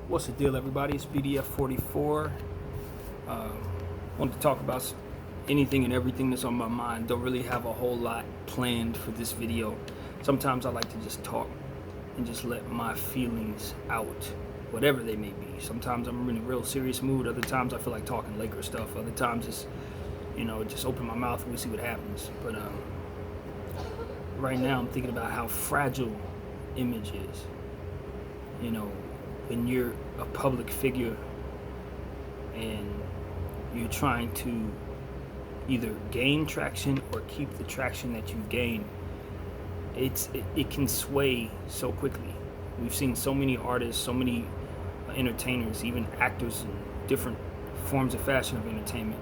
What's the deal, everybody? It's BDF44. Wanted to talk about anything and everything that's on my mind. Don't really have a whole lot planned for this video. Sometimes I like to just talk and just let my feelings out, whatever they may be. Sometimes I'm in a real serious mood. Other times I feel like talking Laker stuff. Other times it's, just open my mouth and we see what happens. But right now I'm thinking about how fragile image is. When you're a public figure and you're trying to either gain traction or keep the traction that you've gained, it can sway so quickly. We've seen so many artists, so many entertainers, even actors in different forms of fashion of entertainment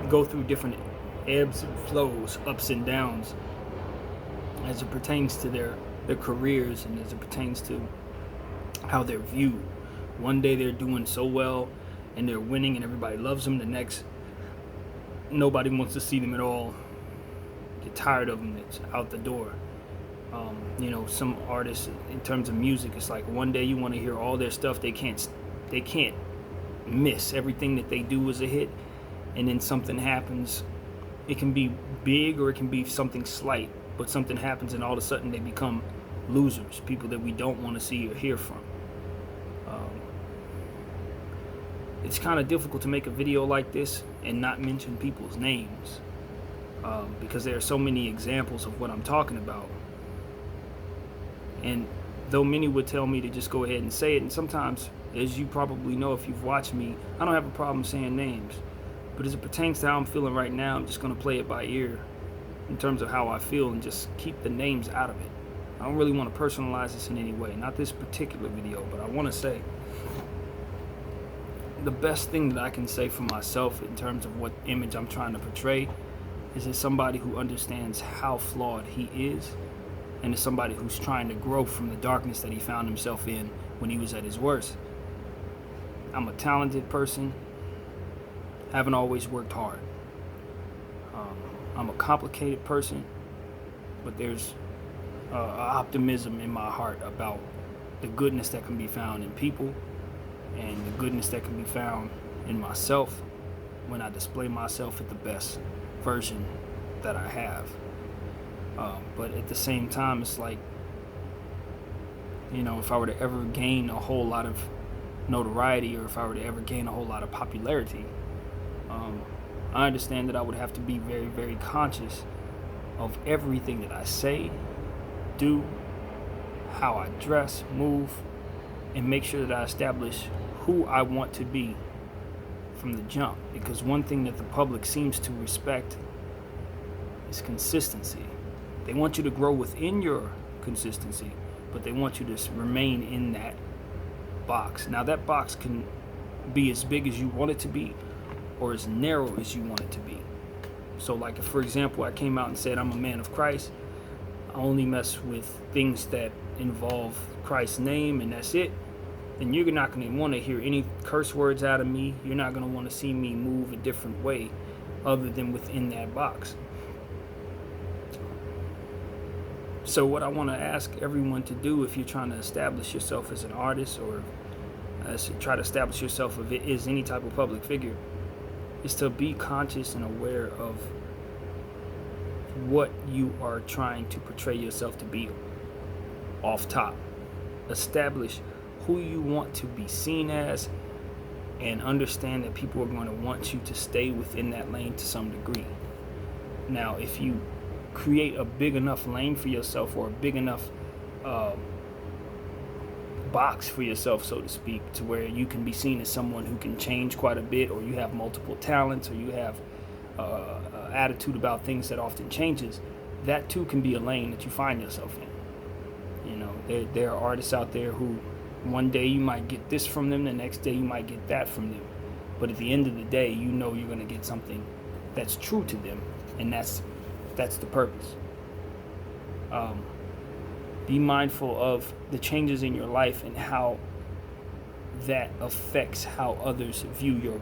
go through different ebbs and flows, ups and downs, as it pertains to their careers and as it pertains to how they're viewed. One day they're doing so well and they're winning and everybody loves them. The next, nobody wants to see them at all. Get tired of them. It's out the door. Some artists, in terms of music, it's like one day you want to hear all their stuff. They can't miss. Everything that they do is a hit, and then something happens. It can be big or it can be something slight, but something happens and all of a sudden they become losers, people that we don't want to see or hear from. It's kind of difficult to make a video like this and not mention people's names, because there are so many examples of what I'm talking about. And though many would tell me to just go ahead and say it, and sometimes, as you probably know if you've watched me, I don't have a problem saying names. But as it pertains to how I'm feeling right now, I'm just going to play it by ear in terms of how I feel and just keep the names out of it. I don't really want to personalize this in any way, not this particular video, but I want to say the best thing that I can say for myself in terms of what image I'm trying to portray is as somebody who understands how flawed he is, and as somebody who's trying to grow from the darkness that he found himself in when he was at his worst. I'm a talented person, haven't always worked hard. I'm a complicated person, but there's optimism in my heart about the goodness that can be found in people and the goodness that can be found in myself when I display myself at the best version that I have. But at the same time, it's like, if I were to ever gain a whole lot of notoriety, or if I were to ever gain a whole lot of popularity, I understand that I would have to be very, very conscious of everything that I say, do, how I dress, move, and make sure that I establish who I want to be from the jump. Because one thing that the public seems to respect is consistency. They want you to grow within your consistency, but they want you to remain in that box. Now, that box can be as big as you want it to be or as narrow as you want it to be. So, like, if, for example, I came out and said I'm a man of Christ, I only mess with things that involve Christ's name and that's it, then you're not going to want to hear any curse words out of me. You're not going to want to see me move a different way other than within that box. So what I want to ask everyone to do, if you're trying to establish yourself as an artist or try to establish yourself as any type of public figure, is to be conscious and aware of what you are trying to portray yourself to be off top. Establish who you want to be seen as, and understand that people are going to want you to stay within that lane to some degree. Now, if you create a big enough lane for yourself, or a big enough box for yourself, so to speak, to where you can be seen as someone who can change quite a bit, or you have multiple talents, or you have attitude about things that often changes, that too can be a lane that you find yourself in. There are artists out there who one day you might get this from them, the next day you might get that from them, but at the end of the day, you're going to get something that's true to them, and that's the purpose. Be mindful of the changes in your life and how that affects how others view your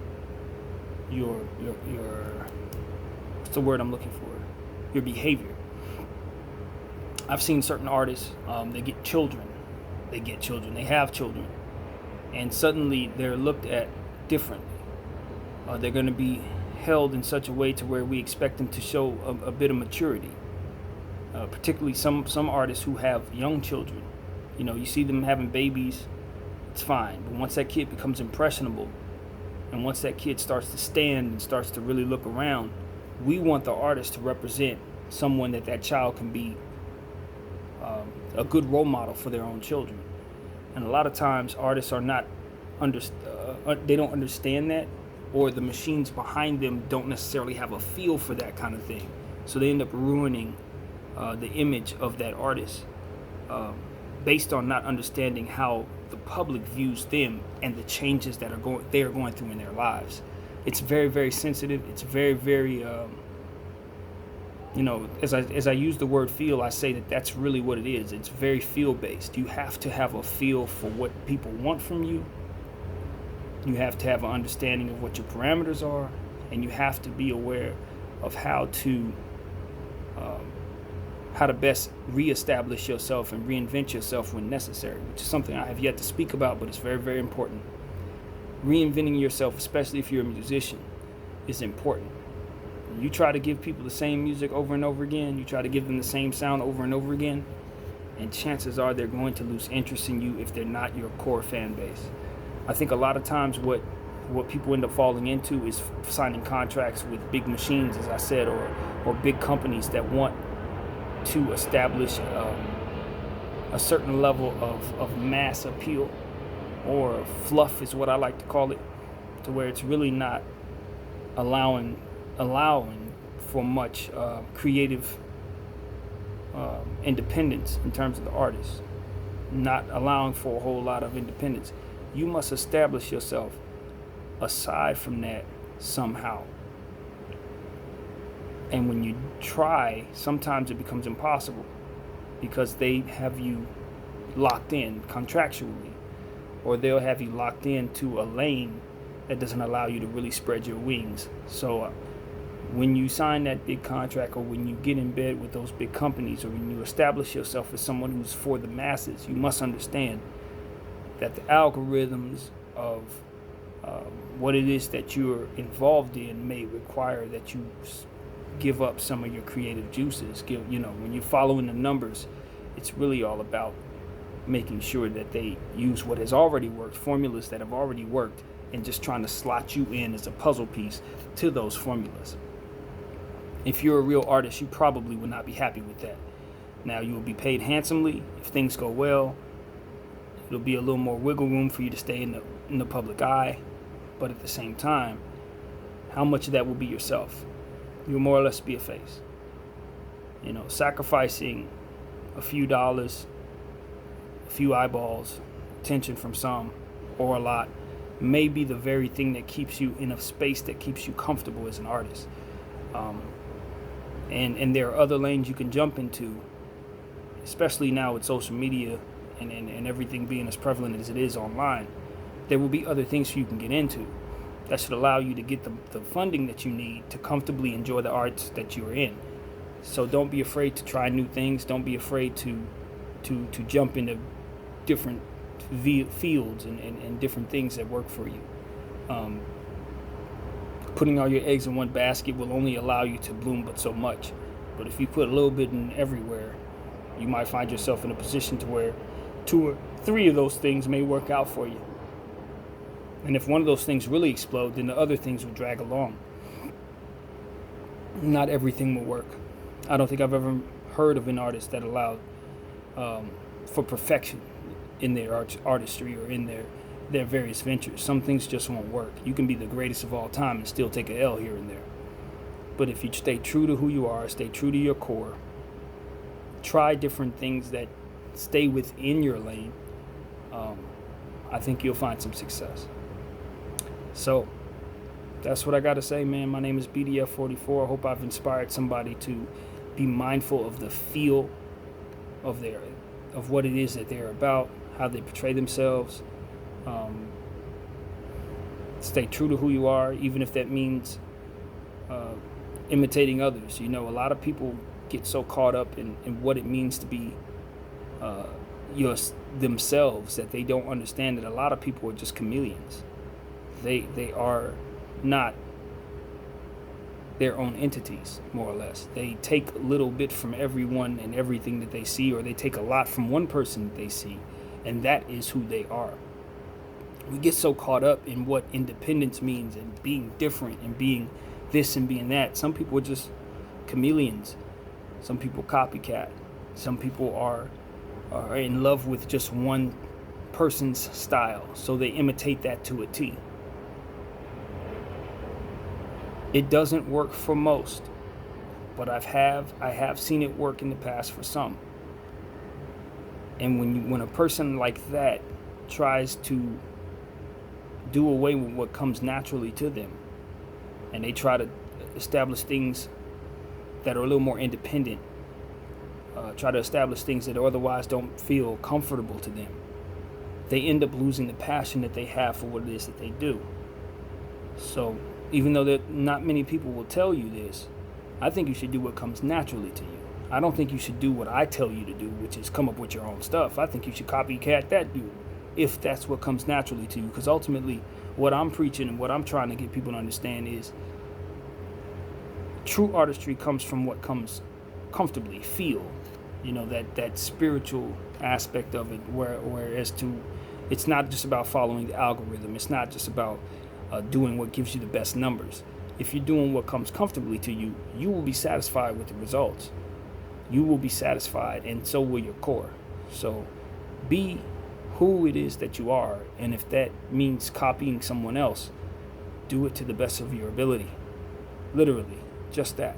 what's the word I'm looking for? Your behavior. I've seen certain artists, they get children, they get children, they have children, and suddenly they're looked at differently. They're going to be held in such a way to where we expect them to show a bit of maturity. Particularly some artists who have young children. You see them having babies, it's fine. But once that kid becomes impressionable, and once that kid starts to stand and starts to really look around, we want the artist to represent someone that child can be a good role model for their own children. And a lot of times artists are not they don't understand that, or the machines behind them don't necessarily have a feel for that kind of thing. So they end up ruining the image of that artist based on not understanding how the public views them and the changes that they are going through in their lives. It's very, very sensitive. It's very, very as I use the word feel, I say that's really what it is. It's very feel based. You have to have a feel for what people want from you. You have to have an understanding of what your parameters are, and you have to be aware of how to best reestablish yourself and reinvent yourself when necessary, which is something I have yet to speak about, but it's very, very important. Reinventing yourself, especially if you're a musician, is important. You try to give people the same music over and over again, you try to give them the same sound over and over again, and chances are they're going to lose interest in you if they're not your core fan base. I think a lot of times what people end up falling into is signing contracts with big machines, as I said, or big companies that want to establish a certain level of mass appeal, or fluff is what I like to call it, to where it's really not allowing for much creative independence in terms of the artist, not allowing for a whole lot of independence. You must establish yourself aside from that somehow. And when you try, sometimes it becomes impossible because they have you locked in contractually, or they'll have you locked into a lane that doesn't allow you to really spread your wings. So when you sign that big contract, or when you get in bed with those big companies, or when you establish yourself as someone who's for the masses, you must understand that the algorithms of what it is that you're involved in may require that you give up some of your creative juices. When you're following the numbers, it's really all about making sure that they use what has already worked, formulas that have already worked, and just trying to slot you in as a puzzle piece to those formulas. If you're a real artist, you probably would not be happy with that. Now, you will be paid handsomely if things go well. It'll be a little more wiggle room for you to stay in the public eye, but at the same time, how much of that will be yourself? You'll more or less be a face. Sacrificing a few dollars, a few eyeballs, attention from some, or a lot, may be the very thing that keeps you in a space that keeps you comfortable as an artist. And there are other lanes you can jump into, especially now with social media and everything being as prevalent as it is online. There will be other things you can get into that should allow you to get the funding that you need to comfortably enjoy the arts that you're in. So don't be afraid to try new things. Don't be afraid to jump into different fields and different things that work for you. Putting all your eggs in one basket will only allow you to bloom but so much. But if you put a little bit in everywhere, you might find yourself in a position to where 2 or 3 of those things may work out for you. And if one of those things really explode, then the other things will drag along. Not everything will work. I don't think I've ever heard of an artist that allowed for perfection in their artistry or in their various ventures. Some things just won't work. You can be the greatest of all time and still take an L here and there. But if you stay true to who you are, stay true to your core, try different things that stay within your lane, I think you'll find some success. So that's what I got to say, man. My name is BDF44. I hope I've inspired somebody to be mindful of the feel of what it is that they're about, how they portray themselves. Stay true to who you are, even if that means imitating others. A lot of people get so caught up in what it means to be your themselves, that they don't understand that a lot of people are just chameleons. They are not their own entities, more or less. They take a little bit from everyone and everything that they see, or they take a lot from one person that they see, and that is who they are. We get so caught up in what independence means and being different and being this and being that. Some people are just chameleons. Some people copycat. Some people are in love with just one person's style, so they imitate that to a T. It doesn't work for most, but I have seen it work in the past for some. And when a person like that tries to do away with what comes naturally to them, and they try to establish things that are a little more independent, try to establish things that otherwise don't feel comfortable to them, they end up losing the passion that they have for what it is that they do. So even though that not many people will tell you this, I think you should do what comes naturally to you. I don't think you should do what I tell you to do, which is come up with your own stuff. I think you should copycat that dude, if that's what comes naturally to you. Because ultimately, what I'm preaching and what I'm trying to get people to understand is true artistry comes from what comes comfortably, feel, that spiritual aspect of it, whereas it's not just about following the algorithm. It's not just about doing what gives you the best numbers. If you're doing what comes comfortably to you, you will be satisfied with the results. You will be satisfied, and so will your core. So be who it is that you are, and if that means copying someone else, do it to the best of your ability. Literally, just that.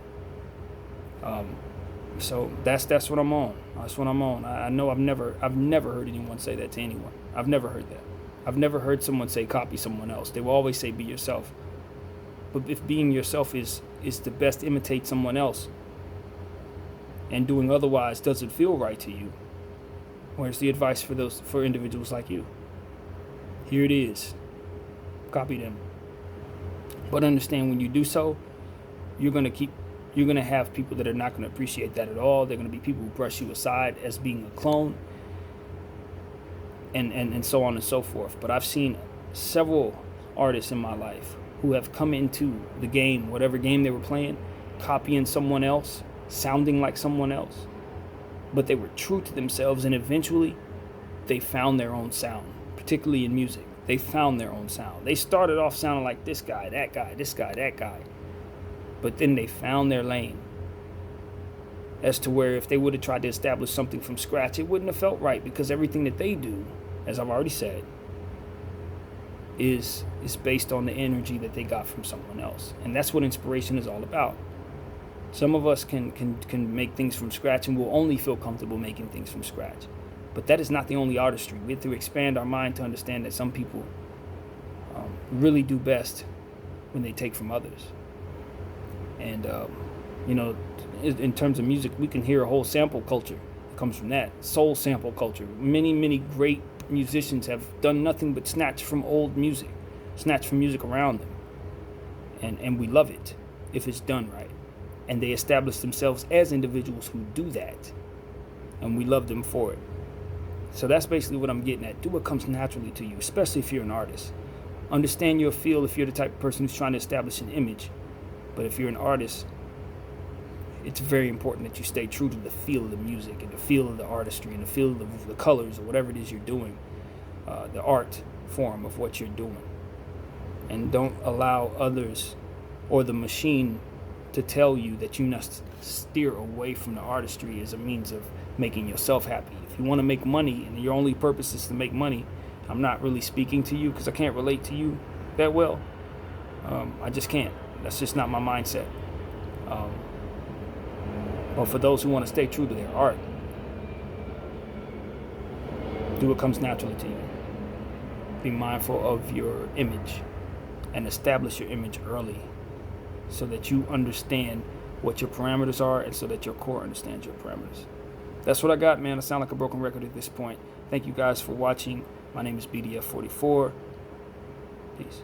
So that's what I'm on. That's what I'm on. I know I've never heard anyone say that to anyone. I've never heard that. I've never heard someone say copy someone else. They will always say be yourself. But if being yourself is to best imitate someone else, and doing otherwise doesn't feel right to you, where's the advice for individuals like you? Here it is. Copy them. But understand, when you do so, you're gonna have people that are not gonna appreciate that at all. They're gonna be people who brush you aside as being a clone, and so on and so forth. But I've seen several artists in my life who have come into the game, whatever game they were playing, copying someone else, sounding like someone else, but they were true to themselves, and eventually they found their own sound. Particularly in music, they found their own sound. They started off sounding like this guy, that guy, this guy, that guy, but then they found their lane, as to where if they would have tried to establish something from scratch, it wouldn't have felt right, because everything that they do, as I've already said, is based on the energy that they got from someone else. And that's what inspiration is all about. Some of us can make things from scratch, and will only feel comfortable making things from scratch. But that is not the only artistry. We have to expand our mind to understand that some people really do best when they take from others. And, in terms of music, we can hear a whole sample culture that comes from that. Soul sample culture. Many, many great musicians have done nothing but snatch from old music, snatch from music around them. And we love it if it's done right. And they establish themselves as individuals who do that. And we love them for it. So that's basically what I'm getting at. Do what comes naturally to you, especially if you're an artist. Understand your feel if you're the type of person who's trying to establish an image. But if you're an artist, it's very important that you stay true to the feel of the music and the feel of the artistry and the feel of the colors or whatever it is you're doing, the art form of what you're doing. And don't allow others or the machine to tell you that you must steer away from the artistry as a means of making yourself happy. If you want to make money and your only purpose is to make money, I'm not really speaking to you because I can't relate to you that well. I just can't. That's just not my mindset. But for those who want to stay true to their art, do what comes naturally to you. Be mindful of your image and establish your image early so that you understand what your parameters are and so that your core understands your parameters. That's what I got, man. I sound like a broken record at this point. Thank you guys for watching. My name is BDF44. Peace.